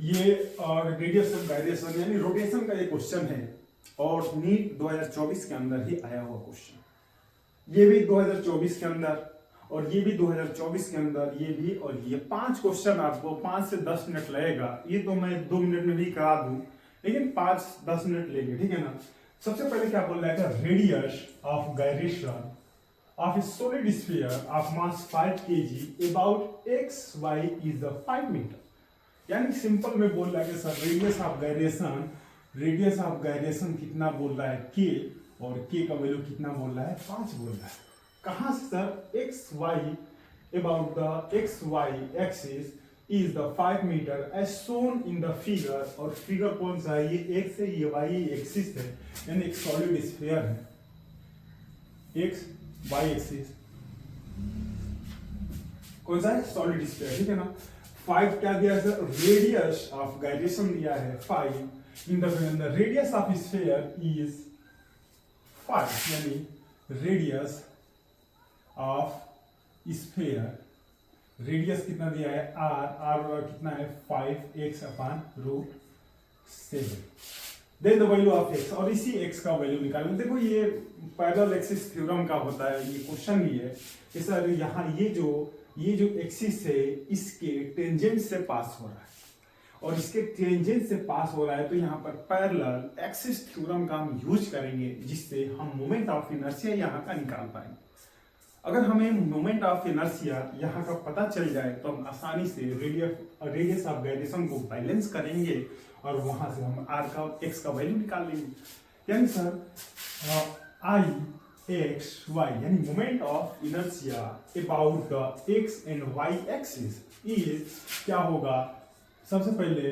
ये radius of gyration यानी rotation का ये क्वेश्चन है और नीट 2024 के अंदर ही आया हुआ क्वेश्चन। ये भी 2024 के अंदर और ये भी 2024 के अंदर, ये भी और ये 5 क्वेश्चन आपको 5 से 10 मिनट लगेगा। ये तो मैं 2 मिनट में भी करा दूं, लेकिन 5-10 मिनट लेंगे, ठीक है ना। सबसे पहले क्या बोल रहा है, radius of gyration of a solid sphere of mass 5 kg about x y is the 5 meter। यानी सिंपल में बोल रहा है कि सर रेडियस ऑफ गायरेशन कितना बोल रहा है k, और k का वैल्यू कितना बोल रहा है 5 बोल रहा है। कहाँ से sir, x y about the x y axis is the 5 meter as shown in the figure। और फिगर कौन सा है, ये x है, ये y एक्सिस है, यानी एक सॉलिड स्फीयर है, x y एक्सिस कौन सा है, सॉलिड स्फीयर, ठीक है ना। 5 क्या दिया सर, रेडियस ऑफ गायरेशन दिया है 5 in the radius of sphere is 5, यानी रेडियस ऑफ स्फीयर, रेडियस कितना दिया है r कितना है 5x/√7। Then the value of x, और इसी x का वैल्यू निकालना। देखो ये पैरेलल एक्सिस थ्योरम का होता है, ये क्वेश्चन ही है कि सर यहाँ ये जो एक्सिस है इसके टेंजेंट से पास हो रहा है, और इसके टेंजेंट से पास हो रहा है, तो यहाँ पर पैरेलल एक्सिस थ्योरम का हम यूज करेंगे, जिससे हम मोमेंट ऑफ इनर्शिया यहाँ का निकाल पाएंगे। अगर हमें मोमेंट ऑफ इनर्शिया यहाँ का पता चल जाए तो हम आसानी से रेडियस ऑफ गायरेशन को बैलेंस करेंगे और वहां से हम r का x का वैल्यू निकाल लेंगे। यानी सर I x y यानी moment of inertia about the x and y axis is क्या होगा, सबसे पहले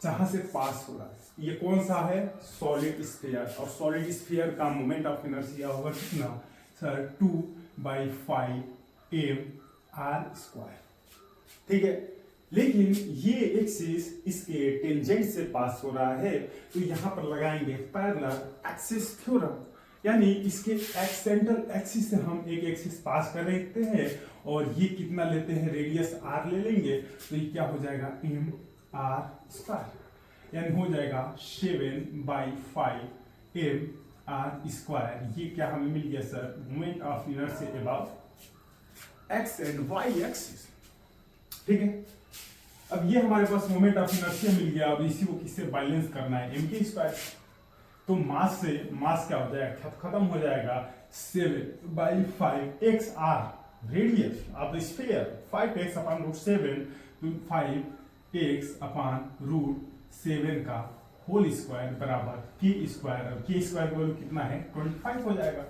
जहां से पास हो रहा है ये कौन सा है, सॉलिड स्फीयर, और सॉलिड स्फीयर का मोमेंट ऑफ इनर्शिया होगा कितना सर 2/5 mr², ठीक है। लेकिन ये एक्सिस इसके टेंजेंट से पास हो रहा है, तो यहां पर लगाएंगे पैरेलल एक्सिस थ्योरम, यानी इसके सेंट्रल एक्सिस से हम एक एक्सिस पास कर लेते हैं और ये कितना लेते हैं, रेडियस r ले लेंगे, तो ये क्या हो जाएगा mr², यानी हो जाएगा 7/5 mr²। ये क्या हमें मिल गया sir, moment of inertia about x and y axis, ठीक है। अब ये हमारे पास मोमेंट ऑफ इनर्शिया मिल गया, अब इसी को किससे बैलेंस करना है, m²। तो मास से मास क्या हो जाएगा, खत्म हो जाएगा, 7/5 xr radius of the sphere 5x/√7 तो 5x/√7 का होल स्क्वायर बराबर k², और k² का वैल्यू कितना है 25 हो जाएगा,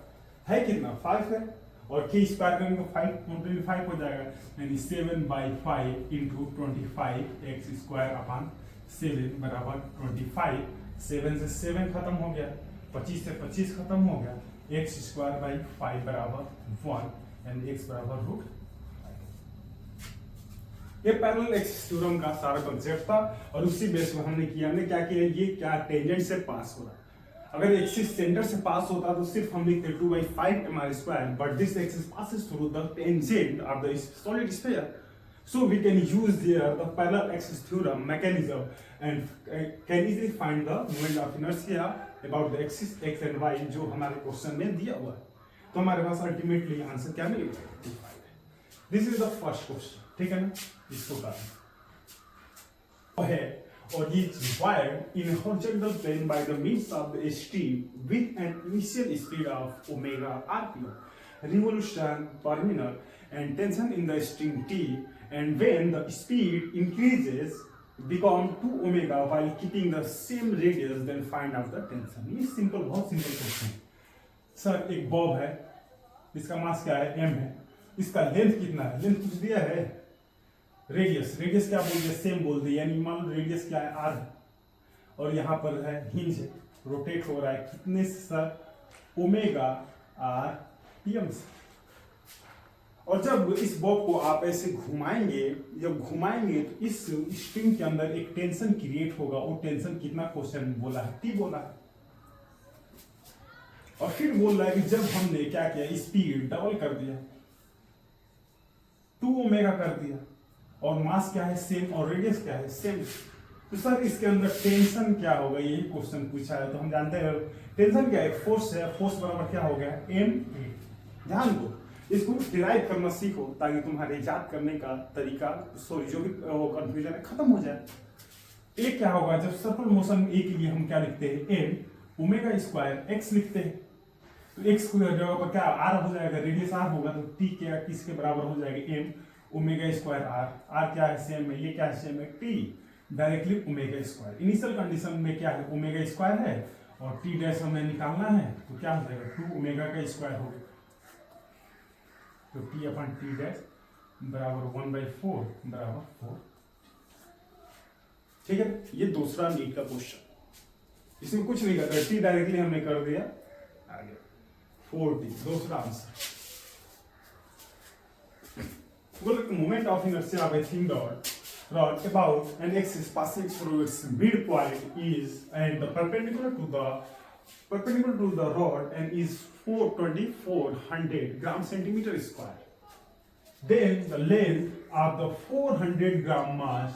है कितना 5 है, और k² करेंगे तो 5 हो जाएगा, यानी 7/5 इंटू 25 x² बराबर 25। 7 से 7 खत्म हो गया, 25 से 25 खत्म हो गया, x² बराबर 1, यानी x बराबर √5। ये पैरेलल एक्सिस थ्योरम का सारा कॉन्सेप्ट था, और उसी बेस पर हमने क्या किया, ये क्या टेंजेंट से पास हो रहा है। अगर एक्सिस सेंटर से पास होता तो सिर्फ हम लिखते 2/5 mr², but this axis passes through the tangent of the solid sphere, so we can use there the parallel axis theorem mechanism and can easily find the moment of inertia about the axis x and y जो हमारे question में दिया हुआ है। तो हमारे पास ultimately answer क्या मिलेगा, this is the first question, ठीक है ना। इसको करना है, और ये wired in a horizontal plane by the means of the stream with an initial speed of omega rpm, revolution per minute, and tension in the string T, and when the speed increases become 2 omega while keeping the same radius, then find out the tension। ये simple, बहुत simple question. Sir एक Bob है, इसका मास क्या है m है, इसका length कितना है, लेंथ कुछ दिया है, रेडियस क्या बोल दिया, सेम बोल दिया, यानी मान लो रेडियस क्या है r है, और यहाँ पर है हिंज है, रोटेट हो रहा है कितने से सर, ओमेगा rpm से। और जब इस बॉब को आप ऐसे घुमाएंगे, तो इस स्ट्रिंग के अंदर एक टेंशन क्रिएट होगा, वो टेंशन कितना क्वेश्चन बोला है, t बोला है। और फिर बोल रहा है कि जब हमने क्या किया, स्पीड डबल कर दिया, 2 ओमेगा कर दिया, और मास क्या है सेम और रेडियस क्या है सेम। तो सर इसके अंदर टेंशन क्या होगा, यही क्वेश्चन पूछा है। तो हम जानते हैं टेंशन क्या है, फोर्स है, फोर्स बराबर क्या हो गया एम ए। ध्यान दो, इसको डिराइव करना सीखो ताकि तुम्हारे याद करने का तरीका सॉरी जो भी कंफ्यूजन है खत्म हो जाए। ए क्या होगा, जब सर्कुलर मोशन ए के लिए हम क्या लिखते हैं एम ओमेगा स्क्वायर एक्स लिखते हैं। तो एक्स जगह पर क्या आर हो जाएगा, रेडियस आर होगा, तो टी क्या किसके बराबर हो जाएगा m omega square r. R क्या है सेम है, ये क्या है सेम है t, directly omega square. Initial condition में क्या है ओमेगा स्क्वायर है और टी डैश हमें निकालना है, तो क्या हो जाएगा 2 ओमेगा का स्क्वायर हो गया। तो टी अपन टी डैश बराबर 1/4 बराबर 4। ठीक है, ये दूसरा नीट का क्वेश्चन, इसमें कुछ नहीं कर रहा, टी डायरेक्टली हमने कर दिया आगे 4t। दूसरा answer moment of inertia of a thing rod about an axis passing through its midpoint is and the perpendicular to the rod and is 2400 gram centimeter square. Then the length of the 400 gram mass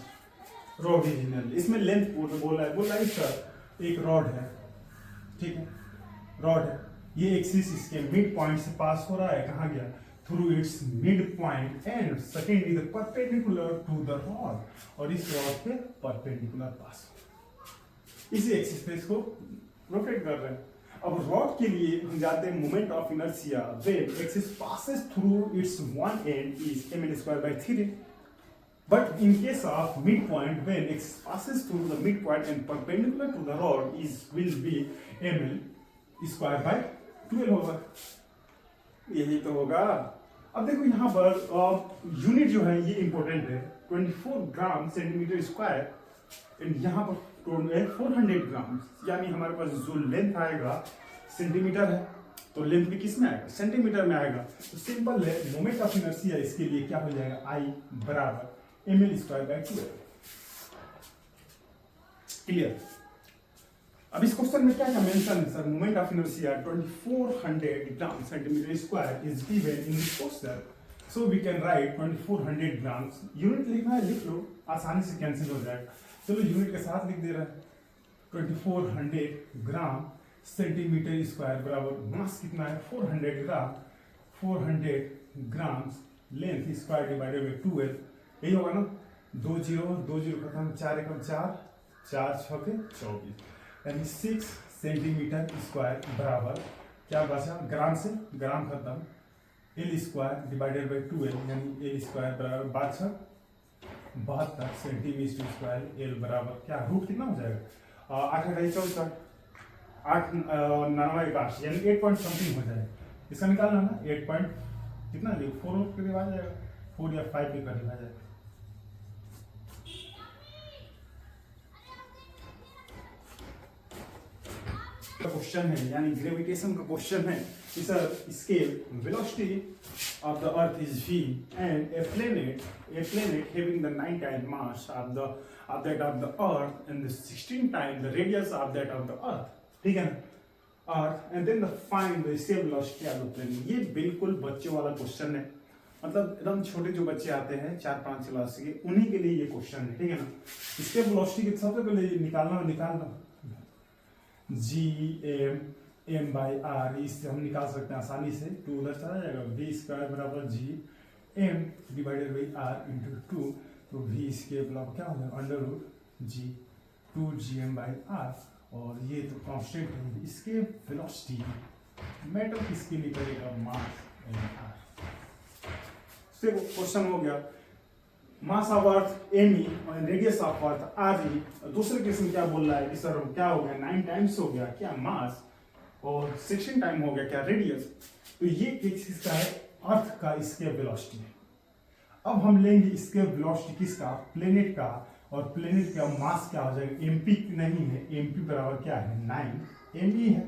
rod is in. इसमें length बोला है sir, एक rod है, ठीक है, rod है, ये axis इसके मिड पॉइंट से पास हो रहा है, कहाँ गया through its mid point and second is perpendicular to the rod, और इस रॉड के परपेंडिकुलर पास इसी एक्सिस पे इसको रोटेट कर रहे हैं। अब रॉड के लिए हम जाते हैं moment of inertia when axis passes through it's one and is ml²/3, but in case of midpoint when x passes through the midpoint and perpendicular to the rod is will be ml²/12 होगा। यही तो होगा। अब देखो यहाँ per unit जो है ये इंपॉर्टेंट है, 24 ग्राम सेंटीमीटर स्क्वायर एंड यहाँ पर 400 ग्राम, यानी हमारे पास जो लेंथ आएगा सेंटीमीटर है, तो लेंथ भी किस में आएगा सेंटीमीटर में आएगा। तो सिंपल है, मोमेंट ऑफ इनर्शिया इसके लिए क्या हो जाएगा आई बराबर ml²/12। क्लियर। अब इस क्वेश्चन में क्या क्या मेंशन है sir, moment of inertia 2400 gram centimetre square is given in this question, so we can write 2400 gram. Unit लिखना है लिख लो, आसानी से कैंसिल हो जाएगा। चलो यूनिट के साथ लिख दे रहा है, 2400 ग्राम सेंटीमीटर स्क्वायर बराबर मास कितना है 400 ग्राम, 400 ग्राम लेंथ स्क्वायर डिवाइडेड बाय 12, यही होगा ना। 2 0 खत्म, 4 एकम 4, 4 6 24, यानी 6 सेंटीमीटर स्क्वायर बराबर क्या बचा, ग्राम से ग्राम खत्म, एल स्क्वायर डिवाइडेड बाई 12, यानी एल स्क्वायर बराबर 72 सेंटीमीटर स्क्वायर, एल बराबर क्या रूट कितना हो जाएगा 8 8 14 8 9 8, यानी 8 पॉइंट समथिंग हो जाएगा। इसका निकालना ना 8 पॉइंट कितना 4 के करीब आ जाएगा, 4 या 5 के करीब आ जाएगा। क्वेश्चन है, यानी ग्रेविटेशन का क्वेश्चन है कि sir scale velocity of the earth is v and a planet having the 9 time mass of that of the earth and the 16 time the radius of that of the earth, ठीक है ना। Earth and then the find the scale velocity of the planet. ये बिल्कुल बच्चों वाला question है, मतलब एकदम छोटे जो बच्चे आते हैं 4-5 क्लास के, उन्हीं के लिए ये क्वेश्चन है, ठीक है ना। स्केल वेलोसिटी के सबसे पहले निकालना G/m/r, इससे हम निकाल सकते हैं आसानी से, 2 उधर चला जाएगा, v² बराबर G/m divided by r into 2, तो v इसके बराबर क्या हो जाएगा √G 2gm/r, और ये तो कांस्टेंट है। इसके वेलोसिटी मेटल किसके लिए करेगा मास mr। क्वेश्चन हो गया, मास ऑफ अर्थ me और रेडियस ऑफ अर्थ re। दूसरे केस में क्या बोल रहा है कि सर क्या हो गया 9 टाइम्स हो गया क्या मास और 16 टाइम हो गया क्या रेडियस। तो ये किसका है अर्थ का इसके वेलोसिटी है। अब हम लेंगे इसके वेलोसिटी किसका प्लेनेट का, और प्लेनेट का मास क्या हो जाएगा mp नहीं है, mp बराबर क्या है 9 me है,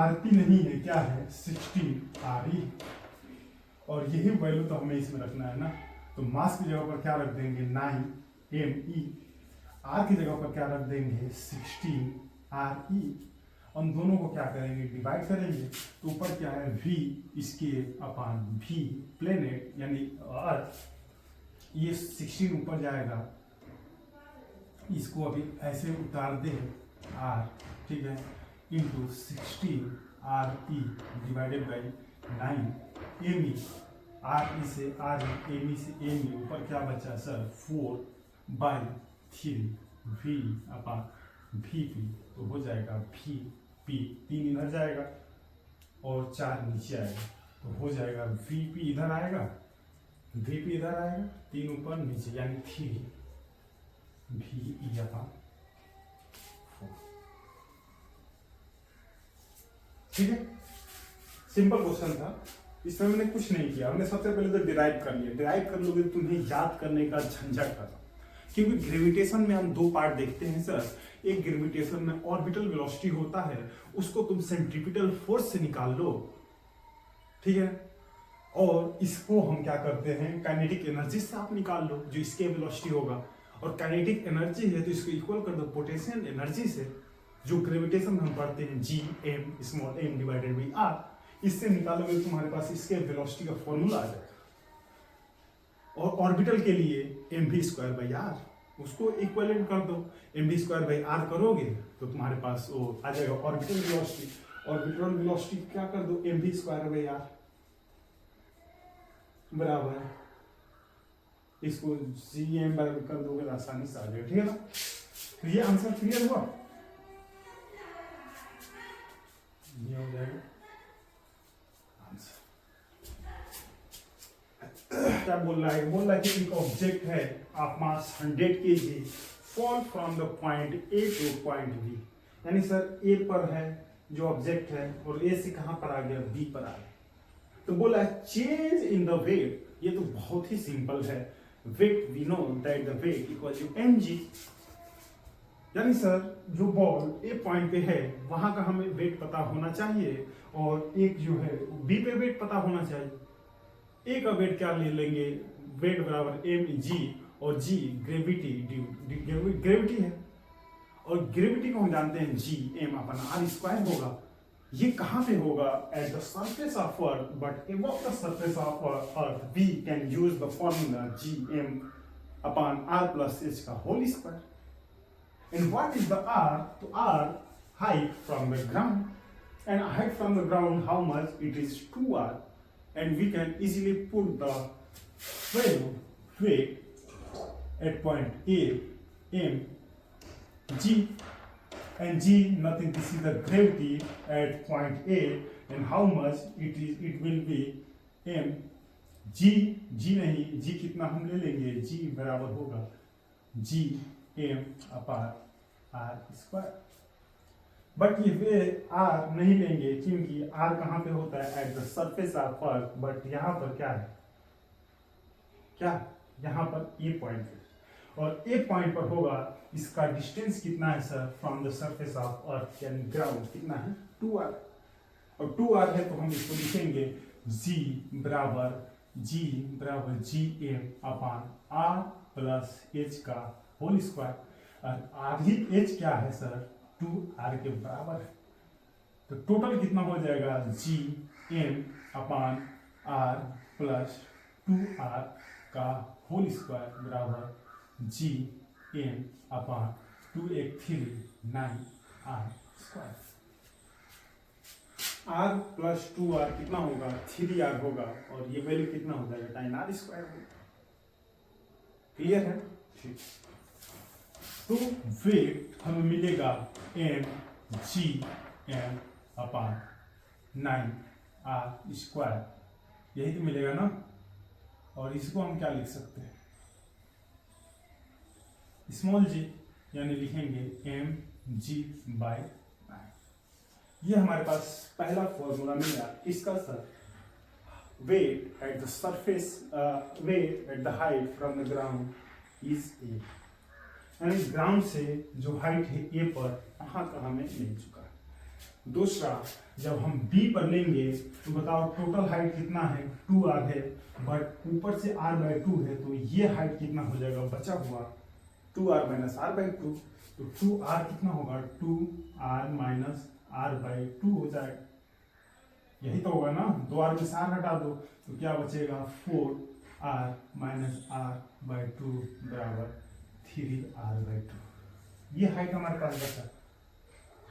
rp नहीं है क्या है 16 re, और यही वैल्यू तो हमें इसमें रखना है ना। तो मास की जगह पर क्या रख देंगे 9 me, आर की जगह पर क्या रख देंगे 16 re, हम दोनों को क्या करेंगे, डिवाइड करेंगे। तो ऊपर क्या है v इसके अपान v प्लेनेट यानी अर्थ, ये 16 ऊपर जाएगा, इसको अभी ऐसे उतार दे r, ठीक है, into 16 RE divided by 9 ME, RE से RE, ME से ME, ऊपर क्या बचा सर 4/3 V अपॉन VP, तो हो जाएगा VP, 3 इधर जाएगा और 4 नीचे आएगा, तो हो जाएगा VP इधर आएगा, VP इधर आएगा, 3 ऊपर नीचे यानी 3 VE अपॉन 4। ठीक है, सिंपल क्वेश्चन था, इसमें मैंने कुछ नहीं किया। हमने सबसे पहले तो डिराइव कर लिया। डिराइव कर लोगे तो तुम्हें याद करने का झंझट खत्म, क्योंकि ग्रेविटेशन में हम दो पार्ट देखते हैं सर। एक ग्रेविटेशन में ऑर्बिटल वेलोसिटी होता है, उसको तुम सेंट्रीपिटल फोर्स से निकाल लो, ठीक है, और इसको हम क्या करते हैं काइनेटिक एनर्जी से आप निकाल लो, जो इसके वेलोसिटी होगा, और काइनेटिक एनर्जी है तो इसको इक्वल कर दो पोटेंशियल एनर्जी से, जो ग्रेविटेशन हम पढ़ते हैं Gm small m divided by r, इससे निकालोगे तुम्हारे पास इसके वेलोसिटी का फॉर्मूला आ जाएगा। और ऑर्बिटल के लिए mv²/r, उसको इक्विवेलेंट कर दो, mv²/r करोगे तो तुम्हारे पास वो आ जाएगा ऑर्बिटल वेलोसिटी। ऑर्बिटल वेलोसिटी क्या कर दो mv²/r बराबर, इसको Gm बराबर कर दोगे आसानी से आ जाएगा, ठीक है ना। तो ये आंसर क्लियर हुआ, ये हो जाएगा आंसर। क्या बोल रहा है, बोल रहा है कि एक ऑब्जेक्ट है of mass 100 kg fall from the point a to point b, यानी सर ए पर है जो ऑब्जेक्ट है और ए से कहां पर आ गया, बी पर आ गया। तो बोला है चेंज इन द वेट, ये तो बहुत ही सिंपल है, weight we know that the weight equal to mg, यानी सर जो बॉल ए पॉइंट पे है वहां का हमें वेट पता होना चाहिए, और एक जो है बी पे वेट पता होना चाहिए। ए का वेट क्या ले लेंगे, वेट बराबर mg, और g ग्रेविटी है, और ग्रेविटी को हम जानते हैं Gm/r² होगा। ये कहां पे होगा, at the surface of earth, but above the surface of earth we can use the formula Gm/r + h का whole square. And what is the r? So r height from the ground, and height from the ground how much? It is 2r, and we can easily put the weight at point A, m, g, and g nothing. This is the gravity at point A, and how much it is? It will be m g नहीं, g कितना हम ले लेंगे, g बराबर होगा Gm/r²। But ये r नहीं लेंगे क्योंकि r कहां पे होता है, eight the surface of earth, but यहां पर क्या है, क्या यहां पर ए पॉइंट है, और ए पॉइंट पर होगा, इसका डिस्टेंस कितना है sir from the surface of अर्थ यानी ग्राउंड कितना है 2r, और 2r है तो हम इसको लिखेंगे G बराबर Gm/r + h का होल स्क्वायर, और आधी h क्या है सर 2r के बराबर है। तो टोटल कितना हो जाएगा, Gm/r + 2r का होल स्क्वायर बराबर Gm/2 एक 3 9r²। r + 2r कितना होगा, 3r होगा, और ये वैल्यू कितना हो जाएगा 9r² होगा। क्लियर है, ठीक। तो वेट हमें मिलेगा mgm/9r², यही तो मिलेगा ना। और इसको हम क्या लिख सकते हैं, स्मॉल g, यानी लिखेंगे mg/9। ये हमारे पास पहला फॉर्मूला मिला। इसका sir weight at the surface, weight at the height from the ground is a, यानी ग्राउंड से जो हाइट है ए पर, वहां का हमें मिल चुका है। दूसरा, जब हम बी पर लेंगे तो बताओ टोटल हाइट कितना है, 2r है, बट ऊपर से r/2 है, तो ये हाइट कितना हो जाएगा बचा हुआ 2r - r/2, तो 2r कितना होगा, 2r - आर बाई 2 हो जाएगा। यही तो होगा ना, 2r में से r हटा दो तो क्या बचेगा 4r माइनस आर बाई 2 बराबर 3r/2। ये हाइट हमारे पास बचा।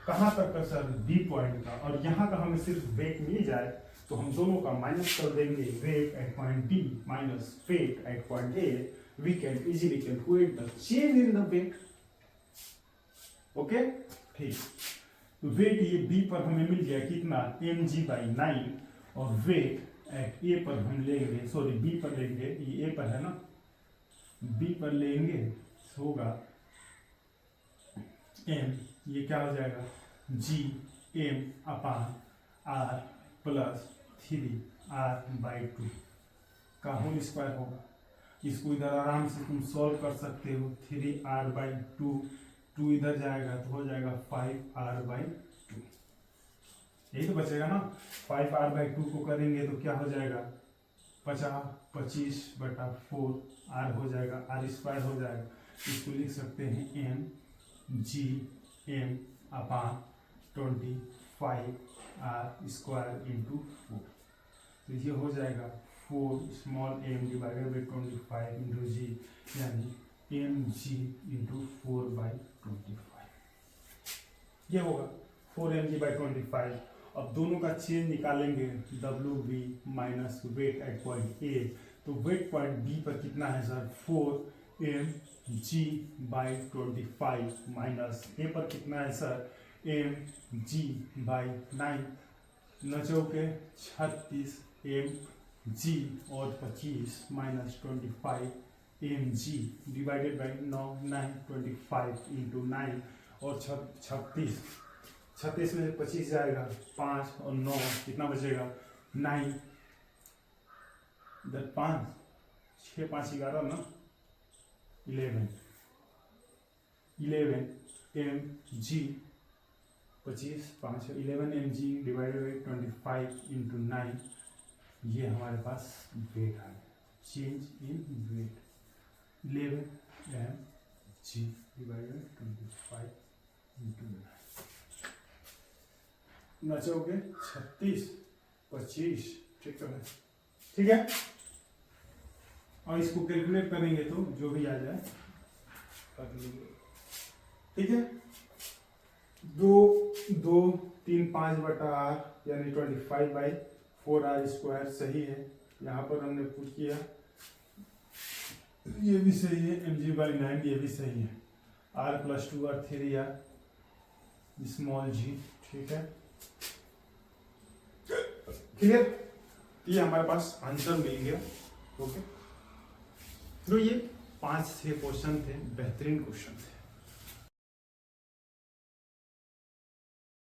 कहाँ तक का सर? बी पॉइंट का। और यहाँ का हमें सिर्फ वेट मिल जाए तो हम दोनों का माइनस कर देंगे। Weight at point b minus weight at point a, we can easily calculate the change in the weight. Okay, ठीक। तो वेट ये बी पर हमें मिल गया कितना, mg/9, और वेट एट ए पर हम लेंगे, सॉरी बी पर लेंगे, ये ए पर है ना, बी पर लेंगे होगा m, ये क्या हो जाएगा Gm/r प्लस 3r/2 का होल स्क्वायर होगा। इसको इधर आराम से तुम सॉल्व कर सकते हो। 3r/2, 2 इधर जाएगा तो हो जाएगा 5r/2। यही तो बचेगा ना। 5r/2 को करेंगे तो क्या हो जाएगा 25/4 r हो जाएगा, r स्क्वायर हो जाएगा। इसको लिख सकते हैं mgm/25r² इंटू 4। तो ये हो जाएगा 4 small m divided by 25 into g, यानी mg इंटू 4/25। ये होगा 4mg/25। अब दोनों का चेंज निकालेंगे, WB minus weight at point a. तो वेट पॉइंट बी पर कितना है सर 4mg/25 माइनस ए पर कितना है सर mg/9, नचोके 36 mg और 25 minus 25 mg divided by 9 into 9 और 36 में से 25 जाएगा 5 और 9 कितना बचेगा 9, इधर 5, 6 5 11 ना 11 mg 25 5 11 mg divided by 25 into 9। ये हमारे पास वेट आ गया, change in weight 11 mg divided by 25 into 9। नचोगे 36 25, ठीक है। और इसको कैलकुलेट करेंगे तो जो भी आ जाए कर लेंगे, ठीक है। 2 2 3 5/r यानी 25/4r² सही है। यहाँ पर हमने पुट किया, ये भी सही है, mg/9 ये भी सही है, r + 2r 3r small g, ठीक है, क्लियर। ये हमारे पास आंसर मिल गया। ओके, तो ये 5-6 क्वेश्चन थे, बेहतरीन क्वेश्चन थे।